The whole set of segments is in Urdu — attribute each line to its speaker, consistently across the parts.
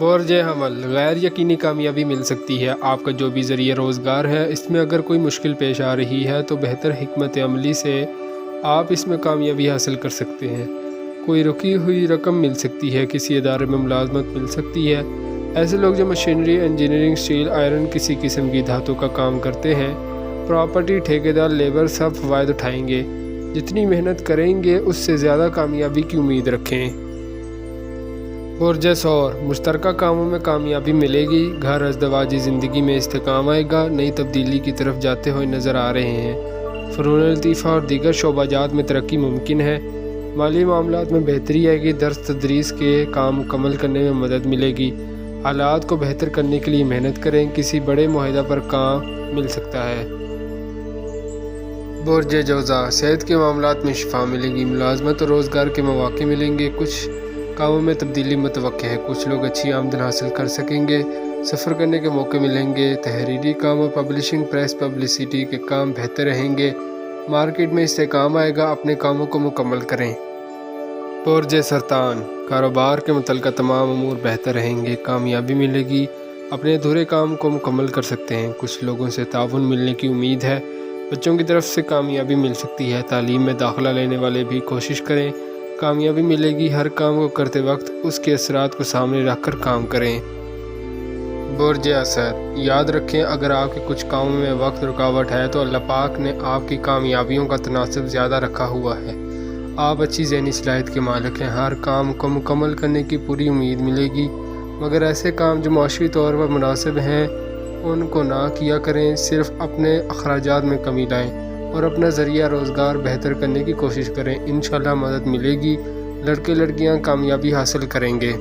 Speaker 1: برج حمل غیر یقینی کامیابی مل سکتی ہے۔ آپ کا جو بھی ذریعہ روزگار ہے اس میں اگر کوئی مشکل پیش آ رہی ہے تو بہتر حکمت عملی سے آپ اس میں کامیابی حاصل کر سکتے ہیں۔ کوئی رکی ہوئی رقم مل سکتی ہے، کسی ادارے میں ملازمت مل سکتی ہے۔ ایسے لوگ جو مشینری، انجینئرنگ، اسٹیل، آئرن، کسی قسم کی دھاتوں کا کام کرتے ہیں، پراپرٹی، ٹھیکیدار، لیبر، سب فوائد اٹھائیں گے۔ جتنی محنت کریں گے اس سے زیادہ کامیابی کی امید رکھیں۔ برج ثور مشترکہ کاموں میں کامیابی ملے گی۔ گھر ازدواجی زندگی میں استحکام آئے گا۔ نئی تبدیلی کی طرف جاتے ہوئے نظر آ رہے ہیں۔ فنون لطیفہ اور دیگر شعبہ جات میں ترقی ممکن ہے۔ مالی معاملات میں بہتری آئے گی۔ درس تدریس کے کام مکمل کرنے میں مدد ملے گی۔ حالات کو بہتر کرنے کے لیے محنت کریں۔ کسی بڑے معاہدہ پر کام مل سکتا ہے۔ برج جوزا صحت کے معاملات میں شفا ملے گی۔ ملازمت اور روزگار کے مواقع ملیں گے۔ کچھ کاموں میں تبدیلی متوقع ہے۔ کچھ لوگ اچھی آمدن حاصل کر سکیں گے۔ سفر کرنے کے موقع ملیں گے۔ تحریری کام اور پبلشنگ، پریس، پبلسٹی کے کام بہتر رہیں گے۔ مارکیٹ میں استحکام آئے گا۔ اپنے کاموں کو مکمل کریں۔ برج سرطان کاروبار کے متعلقہ تمام امور بہتر رہیں گے۔ کامیابی ملے گی۔ اپنے ادھورے کام کو مکمل کر سکتے ہیں۔ کچھ لوگوں سے تعاون ملنے کی امید ہے۔ بچوں کی طرف سے کامیابی مل سکتی ہے۔ تعلیم میں داخلہ لینے والے بھی کوشش کریں۔ کامیابی ملے گی۔ ہر کام کو کرتے وقت اس کے اثرات کو سامنے رکھ کر کام کریں۔ برج اسد یاد رکھیں، اگر آپ کے کچھ کاموں میں وقت رکاوٹ ہے تو اللہ پاک نے آپ کی کامیابیوں کا تناسب زیادہ رکھا ہوا ہے۔ آپ اچھی ذہنی صلاحیت کے مالک ہیں۔ ہر کام کو مکمل کرنے کی پوری امید ملے گی، مگر ایسے کام جو معاشی طور پر مناسب ہیں ان کو نہ کیا کریں۔ صرف اپنے اخراجات میں کمی لائیں اور اپنا ذریعہ روزگار بہتر کرنے کی کوشش کریں۔ انشاءاللہ مدد ملے گی۔ لڑکے لڑکیاں کامیابی حاصل کریں گے۔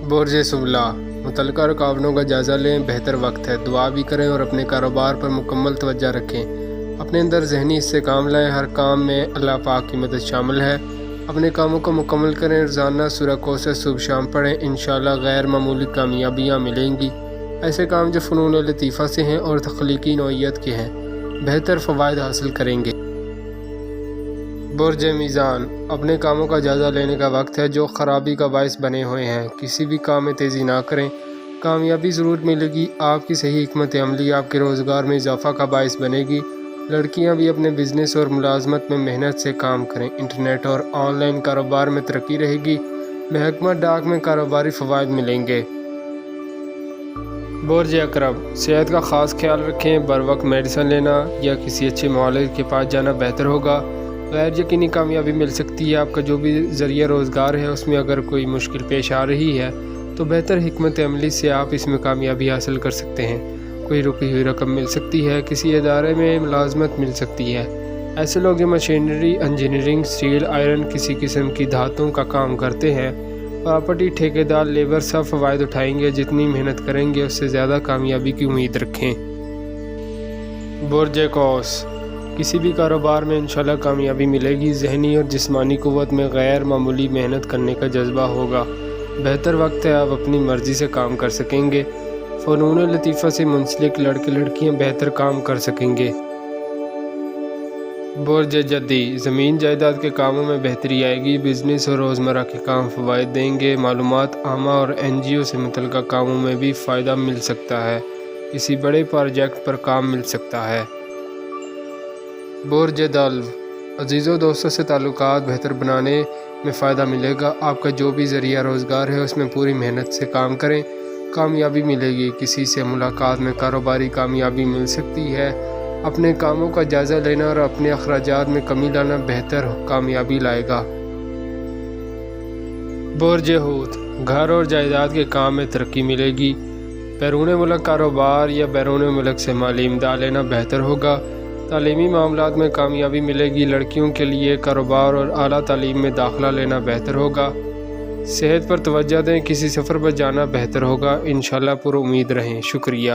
Speaker 1: برج سنبلہ متعلقہ رکاوٹوں کا جائزہ لیں۔ بہتر وقت ہے۔ دعا بھی کریں اور اپنے کاروبار پر مکمل توجہ رکھیں۔ اپنے اندر ذہنی استحکام لائیں۔ ہر کام میں اللہ پاک کی مدد شامل ہے۔ اپنے کاموں کو مکمل کریں۔ روزانہ سورہ کوثر صبح شام پڑھیں۔ انشاءاللہ غیر معمولی کامیابیاں ملیں گی۔ ایسے کام جو فنون لطیفہ سے ہیں اور تخلیقی نوعیت کے ہیں بہتر فوائد حاصل کریں گے۔ برج میزان اپنے کاموں کا جائزہ لینے کا وقت ہے جو خرابی کا باعث بنے ہوئے ہیں۔ کسی بھی کام میں تیزی نہ کریں۔ کامیابی ضرور ملے گی۔ آپ کی صحیح حکمت عملی آپ کے روزگار میں اضافہ کا باعث بنے گی۔ لڑکیاں بھی اپنے بزنس اور ملازمت میں محنت سے کام کریں۔ انٹرنیٹ اور آن لائن کاروبار میں ترقی رہے گی۔ محکمہ ڈاک میں کاروباری فوائد ملیں گے۔ برج اکرم صحت کا خاص خیال رکھیں۔ بر وقت میڈیسن لینا یا کسی اچھے معالج کے پاس جانا بہتر ہوگا۔ غیر یقینی کامیابی مل سکتی ہے۔ آپ کا جو بھی ذریعہ روزگار ہے اس میں اگر کوئی مشکل پیش آ رہی ہے تو بہتر حکمت عملی سے آپ اس میں کامیابی حاصل کر سکتے ہیں۔ کوئی رکی ہوئی رقم مل سکتی ہے۔ کسی ادارے میں ملازمت مل سکتی ہے۔ ایسے لوگ جو مشینری، انجینئرنگ، اسٹیل، آئرن، کسی قسم کی دھاتوں کا کام کرتے ہیں، پراپرٹی، ٹھیکیدار، لیبر، سب فوائد اٹھائیں گے۔ جتنی محنت کریں گے اس سے زیادہ کامیابی کی امید رکھیں۔ برج قوس کسی بھی کاروبار میں انشاءاللہ کامیابی ملے گی۔ ذہنی اور جسمانی قوت میں غیر معمولی محنت کرنے کا جذبہ ہوگا۔ بہتر وقت ہے۔ آپ اپنی مرضی سے کام کر سکیں گے۔ فنون لطیفہ سے منسلک لڑکے لڑکیاں بہتر کام کر سکیں گے۔ برج جدی زمین جائیداد کے کاموں میں بہتری آئے گی۔ بزنس اور روزمرہ کے کام فوائد دیں گے۔ معلومات عامہ اور NGO سے متعلقہ کاموں میں بھی فائدہ مل سکتا ہے۔ کسی بڑے پروجیکٹ پر کام مل سکتا ہے۔ برج دلو عزیز و دوستوں سے تعلقات بہتر بنانے میں فائدہ ملے گا۔ آپ کا جو بھی ذریعہ روزگار ہے اس میں پوری محنت سے کام کریں۔ کامیابی ملے گی۔ کسی سے ملاقات میں کاروباری کامیابی مل سکتی ہے۔ اپنے کاموں کا جائزہ لینا اور اپنے اخراجات میں کمی لانا بہتر کامیابی لائے گا۔ برج حوت گھر اور جائیداد کے کام میں ترقی ملے گی۔ بیرون ملک کاروبار یا بیرون ملک سے مالی امداد لینا بہتر ہوگا۔ تعلیمی معاملات میں کامیابی ملے گی۔ لڑکیوں کے لیے کاروبار اور اعلیٰ تعلیم میں داخلہ لینا بہتر ہوگا۔ صحت پر توجہ دیں۔ کسی سفر پر جانا بہتر ہوگا۔ انشاءاللہ پر امید رہیں۔ شکریہ۔